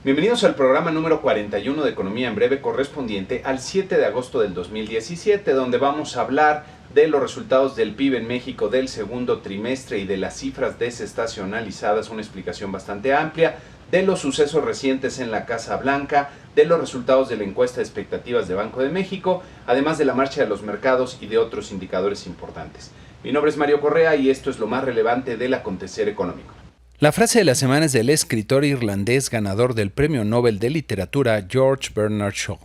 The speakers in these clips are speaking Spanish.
Bienvenidos al programa número 41 de Economía en Breve, correspondiente al 7 de agosto del 2017, donde vamos a hablar de los resultados del PIB en México del segundo trimestre y de las cifras desestacionalizadas, una explicación bastante amplia, de los sucesos recientes en la Casa Blanca, de los resultados de la encuesta de expectativas de Banco de México, además de la marcha de los mercados y de otros indicadores importantes. Mi nombre es Mario Correa y esto es lo más relevante del acontecer económico. La frase de la semana es del escritor irlandés ganador del Premio Nobel de Literatura George Bernard Shaw.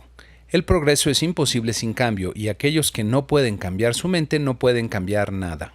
El progreso es imposible sin cambio y aquellos que no pueden cambiar su mente no pueden cambiar nada.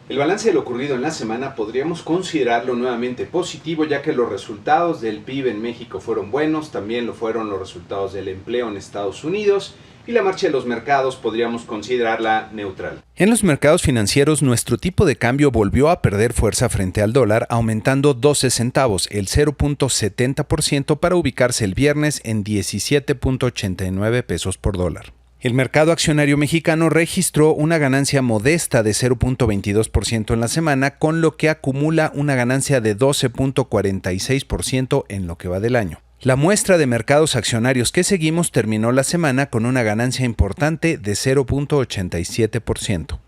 El balance de lo ocurrido en la semana podríamos considerarlo nuevamente positivo, ya que los resultados del PIB en México fueron buenos, también lo fueron los resultados del empleo en Estados Unidos, y la marcha de los mercados podríamos considerarla neutral. En los mercados financieros, nuestro tipo de cambio volvió a perder fuerza frente al dólar, aumentando 12 centavos, el 0.70% para ubicarse el viernes en 17.89 pesos por dólar. El mercado accionario mexicano registró una ganancia modesta de 0.22% en la semana, con lo que acumula una ganancia de 12.46% en lo que va del año. La muestra de mercados accionarios que seguimos terminó la semana con una ganancia importante de 0.87%.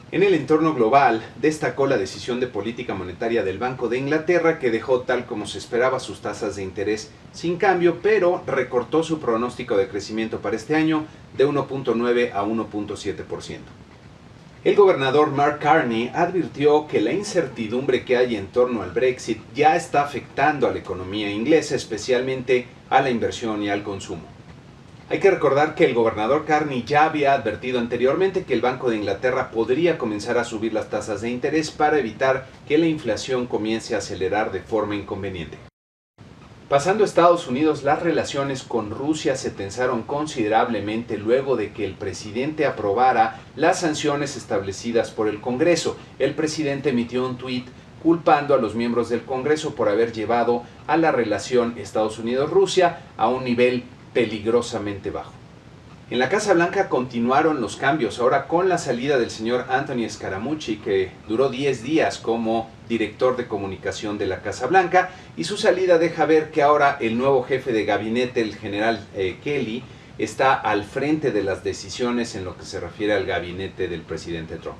En el entorno global, destacó la decisión de política monetaria del Banco de Inglaterra, que dejó tal como se esperaba sus tasas de interés sin cambio, pero recortó su pronóstico de crecimiento para este año de 1.9 a 1.7%. El gobernador Mark Carney advirtió que la incertidumbre que hay en torno al Brexit ya está afectando a la economía inglesa, especialmente a la inversión y al consumo. Hay que recordar que el gobernador Carney ya había advertido anteriormente que el Banco de Inglaterra podría comenzar a subir las tasas de interés para evitar que la inflación comience a acelerar de forma inconveniente. Pasando a Estados Unidos, las relaciones con Rusia se tensaron considerablemente luego de que el presidente aprobara las sanciones establecidas por el Congreso. El presidente emitió un tuit culpando a los miembros del Congreso por haber llevado a la relación Estados Unidos-Rusia a un nivel peligrosamente bajo. En la Casa Blanca continuaron los cambios, ahora con la salida del señor Anthony Scaramucci, que duró 10 días como director de comunicación de la Casa Blanca, y su salida deja ver que ahora el nuevo jefe de gabinete, el general Kelly, está al frente de las decisiones en lo que se refiere al gabinete del presidente Trump.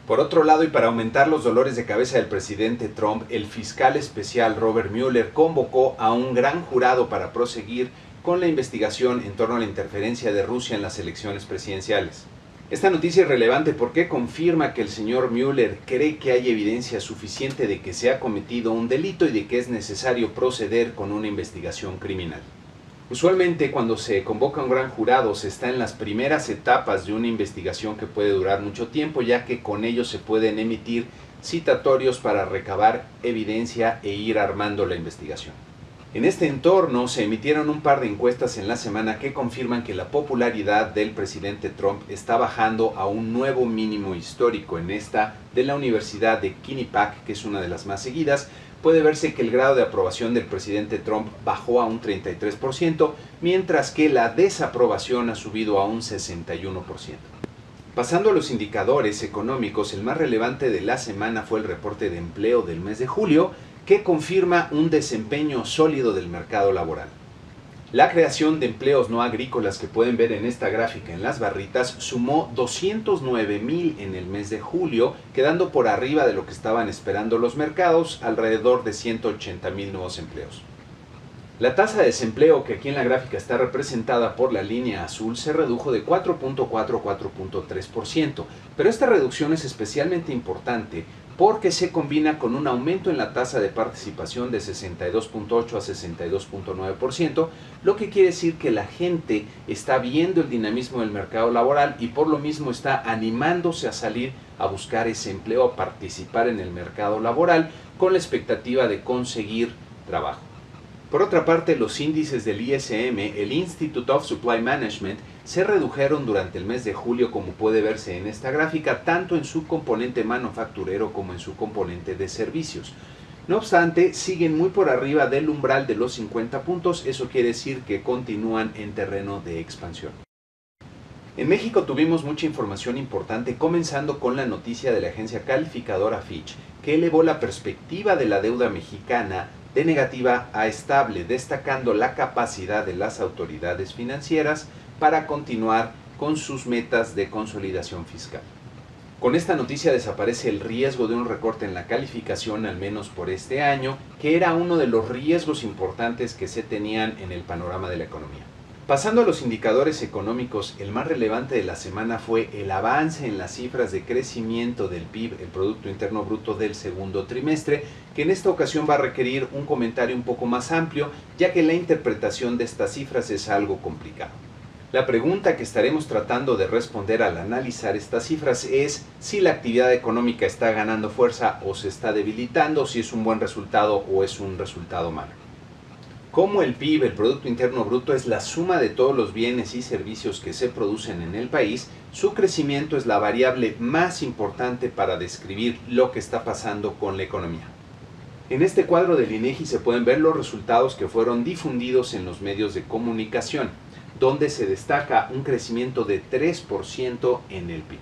Por otro lado, y para aumentar los dolores de cabeza del presidente Trump, el fiscal especial Robert Mueller convocó a un gran jurado para proseguir con la investigación en torno a la interferencia de Rusia en las elecciones presidenciales. Esta noticia es relevante porque confirma que el señor Mueller cree que hay evidencia suficiente de que se ha cometido un delito y de que es necesario proceder con una investigación criminal. Usualmente, cuando se convoca un gran jurado, se está en las primeras etapas de una investigación que puede durar mucho tiempo, ya que con ello se pueden emitir citatorios para recabar evidencia e ir armando la investigación. En este entorno se emitieron un par de encuestas en la semana que confirman que la popularidad del presidente Trump está bajando a un nuevo mínimo histórico. En esta de la Universidad de Quinnipiac, que es una de las más seguidas, puede verse que el grado de aprobación del presidente Trump bajó a un 33%, mientras que la desaprobación ha subido a un 61%. Pasando a los indicadores económicos, el más relevante de la semana fue el reporte de empleo del mes de julio, que confirma un desempeño sólido del mercado laboral. La creación de empleos no agrícolas que pueden ver en esta gráfica en las barritas sumó 209,000 en el mes de julio, quedando por arriba de lo que estaban esperando los mercados, alrededor de 180,000 nuevos empleos. La tasa de desempleo, que aquí en la gráfica está representada por la línea azul, se redujo de 4.4 a 4.3%, pero esta reducción es especialmente importante porque se combina con un aumento en la tasa de participación de 62.8 a 62.9%, lo que quiere decir que la gente está viendo el dinamismo del mercado laboral y por lo mismo está animándose a salir a buscar ese empleo, a participar en el mercado laboral con la expectativa de conseguir trabajo. Por otra parte, los índices del ISM, el Institute of Supply Management, se redujeron durante el mes de julio, como puede verse en esta gráfica, tanto en su componente manufacturero como en su componente de servicios. No obstante, siguen muy por arriba del umbral de los 50 puntos, eso quiere decir que continúan en terreno de expansión. En México tuvimos mucha información importante, comenzando con la noticia de la agencia calificadora Fitch, que elevó la perspectiva de la deuda mexicana de negativa a estable, destacando la capacidad de las autoridades financieras para continuar con sus metas de consolidación fiscal. Con esta noticia desaparece el riesgo de un recorte en la calificación, al menos por este año, que era uno de los riesgos importantes que se tenían en el panorama de la economía. Pasando a los indicadores económicos, el más relevante de la semana fue el avance en las cifras de crecimiento del PIB, el Producto Interno Bruto del segundo trimestre, que en esta ocasión va a requerir un comentario un poco más amplio, ya que la interpretación de estas cifras es algo complicado. La pregunta que estaremos tratando de responder al analizar estas cifras es si la actividad económica está ganando fuerza o se está debilitando, si es un buen resultado o es un resultado malo. Como el PIB, el Producto Interno Bruto, es la suma de todos los bienes y servicios que se producen en el país, su crecimiento es la variable más importante para describir lo que está pasando con la economía. En este cuadro del INEGI se pueden ver los resultados que fueron difundidos en los medios de comunicación, donde se destaca un crecimiento de 3% en el PIB.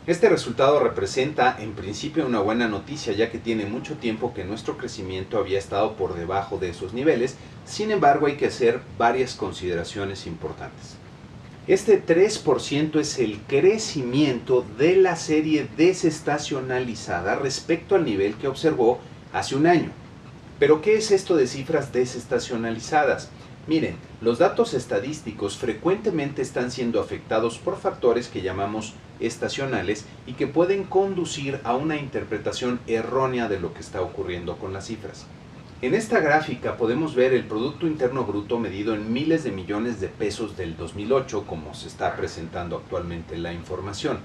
Este resultado representa en principio una buena noticia, ya que tiene mucho tiempo que nuestro crecimiento había estado por debajo de esos niveles. Sin embargo, hay que hacer varias consideraciones importantes. Este 3% es el crecimiento de la serie desestacionalizada respecto al nivel que observó hace un año. ¿Pero qué es esto de cifras desestacionalizadas? Miren, los datos estadísticos frecuentemente están siendo afectados por factores que llamamos estacionales y que pueden conducir a una interpretación errónea de lo que está ocurriendo con las cifras. En esta gráfica podemos ver el Producto Interno Bruto medido en miles de millones de pesos del 2008, como se está presentando actualmente la información.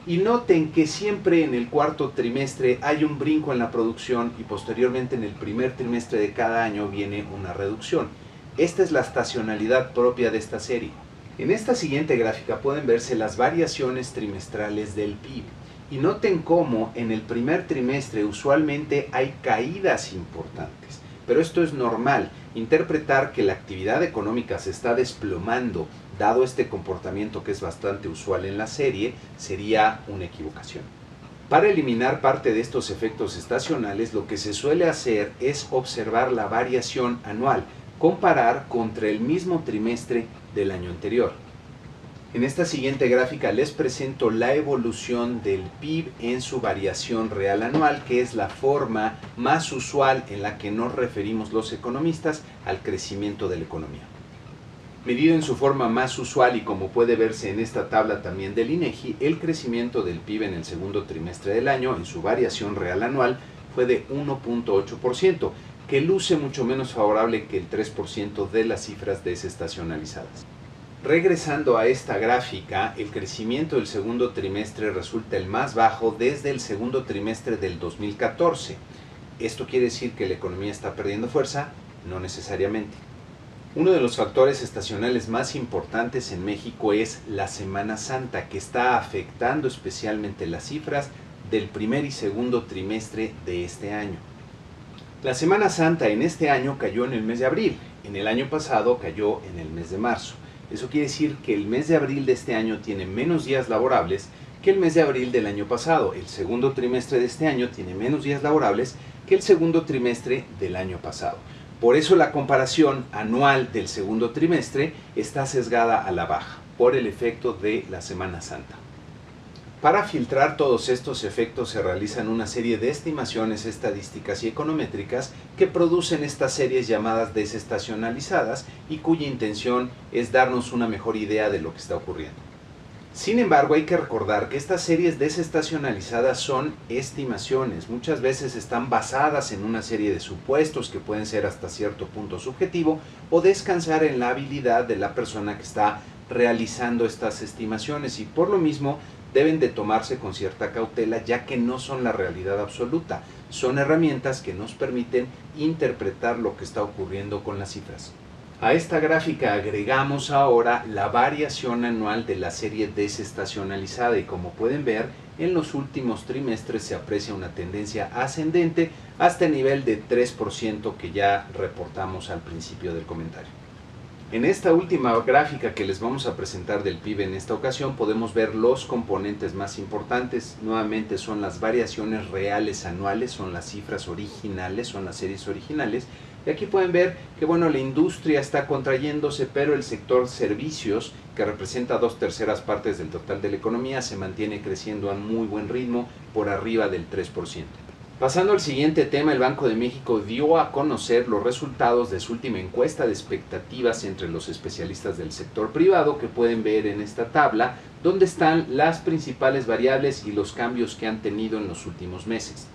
Y noten que siempre en el cuarto trimestre hay un brinco en la producción y posteriormente en el primer trimestre de cada año viene una reducción. Esta es la estacionalidad propia de esta serie. En esta siguiente gráfica pueden verse las variaciones trimestrales del PIB. Y noten cómo en el primer trimestre usualmente hay caídas importantes. Pero esto es normal. Interpretar que la actividad económica se está desplomando, dado este comportamiento que es bastante usual en la serie, sería una equivocación. Para eliminar parte de estos efectos estacionales, lo que se suele hacer es observar la variación anual, comparar contra el mismo trimestre del año anterior. En esta siguiente gráfica les presento la evolución del PIB en su variación real anual, que es la forma más usual en la que nos referimos los economistas al crecimiento de la economía. Medido en su forma más usual y como puede verse en esta tabla también del INEGI, el crecimiento del PIB en el segundo trimestre del año en su variación real anual fue de 1.8%, que luce mucho menos favorable que el 3% de las cifras desestacionalizadas. Regresando a esta gráfica, el crecimiento del segundo trimestre resulta el más bajo desde el segundo trimestre del 2014. ¿Esto quiere decir que la economía está perdiendo fuerza? No necesariamente. Uno de los factores estacionales más importantes en México es la Semana Santa, que está afectando especialmente las cifras del primer y segundo trimestre de este año. La Semana Santa en este año cayó en el mes de abril, en el año pasado cayó en el mes de marzo. Eso quiere decir que el mes de abril de este año tiene menos días laborables que el mes de abril del año pasado. El segundo trimestre de este año tiene menos días laborables que el segundo trimestre del año pasado. Por eso la comparación anual del segundo trimestre está sesgada a la baja, por el efecto de la Semana Santa. Para filtrar todos estos efectos se realizan una serie de estimaciones estadísticas y econométricas que producen estas series llamadas desestacionalizadas y cuya intención es darnos una mejor idea de lo que está ocurriendo. Sin embargo, hay que recordar que estas series desestacionalizadas son estimaciones, muchas veces están basadas en una serie de supuestos que pueden ser hasta cierto punto subjetivo o descansar en la habilidad de la persona que está realizando estas estimaciones y por lo mismo deben de tomarse con cierta cautela, ya que no son la realidad absoluta, son herramientas que nos permiten interpretar lo que está ocurriendo con las cifras. A esta gráfica agregamos ahora la variación anual de la serie desestacionalizada y como pueden ver, en los últimos trimestres se aprecia una tendencia ascendente hasta el nivel de 3% que ya reportamos al principio del comentario. En esta última gráfica que les vamos a presentar del PIB en esta ocasión podemos ver los componentes más importantes. Nuevamente son las variaciones reales anuales, son las cifras originales, son las series originales. Y aquí pueden ver que la industria está contrayéndose, pero el sector servicios, que representa 2/3 partes del total de la economía, se mantiene creciendo a muy buen ritmo, por arriba del 3%. Pasando al siguiente tema, el Banco de México dio a conocer los resultados de su última encuesta de expectativas entre los especialistas del sector privado, que pueden ver en esta tabla, donde están las principales variables y los cambios que han tenido en los últimos meses.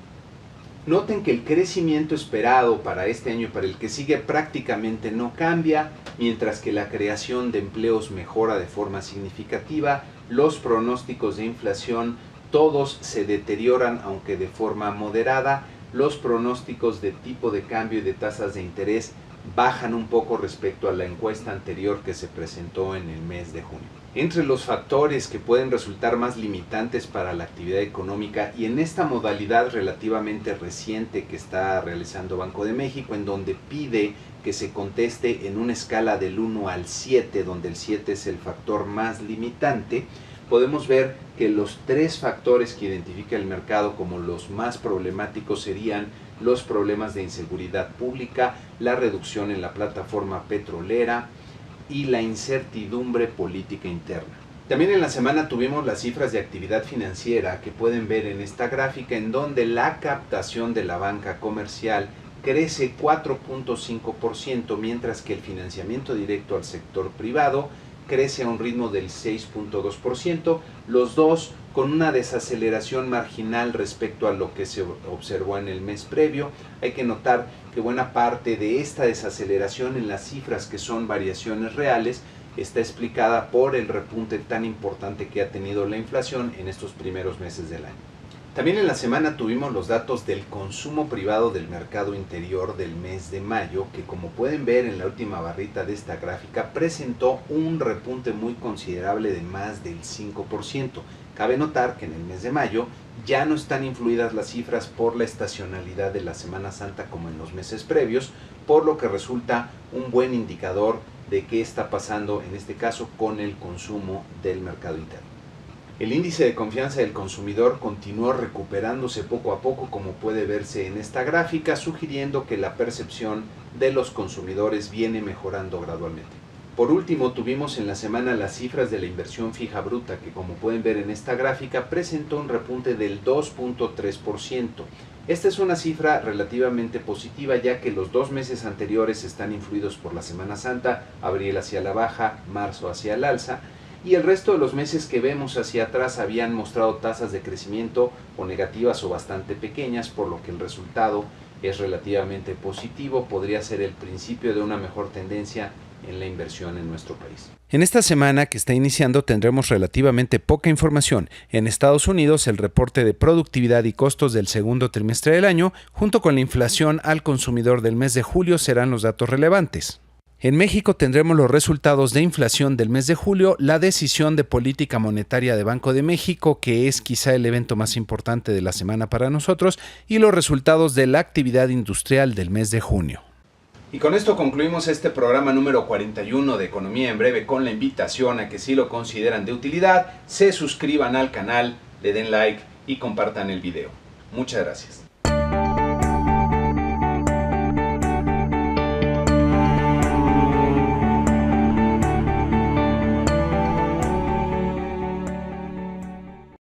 Noten que el crecimiento esperado para este año y para el que sigue prácticamente no cambia, mientras que la creación de empleos mejora de forma significativa. Los pronósticos de inflación todos se deterioran, aunque de forma moderada. Los pronósticos de tipo de cambio y de tasas de interés bajan un poco respecto a la encuesta anterior que se presentó en el mes de junio. Entre los factores que pueden resultar más limitantes para la actividad económica y en esta modalidad relativamente reciente que está realizando Banco de México, en donde pide que se conteste en una escala del 1 al 7, donde el 7 es el factor más limitante, podemos ver que los 3 factores que identifica el mercado como los más problemáticos serían los problemas de inseguridad pública, la reducción en la plataforma petrolera y la incertidumbre política interna. También en la semana tuvimos las cifras de actividad financiera que pueden ver en esta gráfica, en donde la captación de la banca comercial crece 4.5%, mientras que el financiamiento directo al sector privado crece a un ritmo del 6.2%, los dos con una desaceleración marginal respecto a lo que se observó en el mes previo. Hay que notar que buena parte de esta desaceleración en las cifras, que son variaciones reales, está explicada por el repunte tan importante que ha tenido la inflación en estos primeros meses del año. También en la semana tuvimos los datos del consumo privado del mercado interior del mes de mayo, que como pueden ver en la última barrita de esta gráfica, presentó un repunte muy considerable de más del 5%. Cabe notar que en el mes de mayo ya no están influidas las cifras por la estacionalidad de la Semana Santa como en los meses previos, por lo que resulta un buen indicador de qué está pasando en este caso con el consumo del mercado interno. El índice de confianza del consumidor continuó recuperándose poco a poco, como puede verse en esta gráfica, sugiriendo que la percepción de los consumidores viene mejorando gradualmente. Por último, tuvimos en la semana las cifras de la inversión fija bruta, que como pueden ver en esta gráfica presentó un repunte del 2.3%. Esta es una cifra relativamente positiva, ya que los 2 meses anteriores están influidos por la Semana Santa, abril hacia la baja, marzo hacia el alza, y el resto de los meses que vemos hacia atrás habían mostrado tasas de crecimiento o negativas o bastante pequeñas, por lo que el resultado es relativamente positivo. Podría ser el principio de una mejor tendencia en la inversión en nuestro país. En esta semana que está iniciando tendremos relativamente poca información. En Estados Unidos, el reporte de productividad y costos del segundo trimestre del año, junto con la inflación al consumidor del mes de julio, serán los datos relevantes. En México tendremos los resultados de inflación del mes de julio, la decisión de política monetaria de Banco de México, que es quizá el evento más importante de la semana para nosotros, y los resultados de la actividad industrial del mes de junio. Y con esto concluimos este programa número 41 de Economía en Breve, con la invitación a que, si lo consideran de utilidad, se suscriban al canal, le den like y compartan el video. Muchas gracias.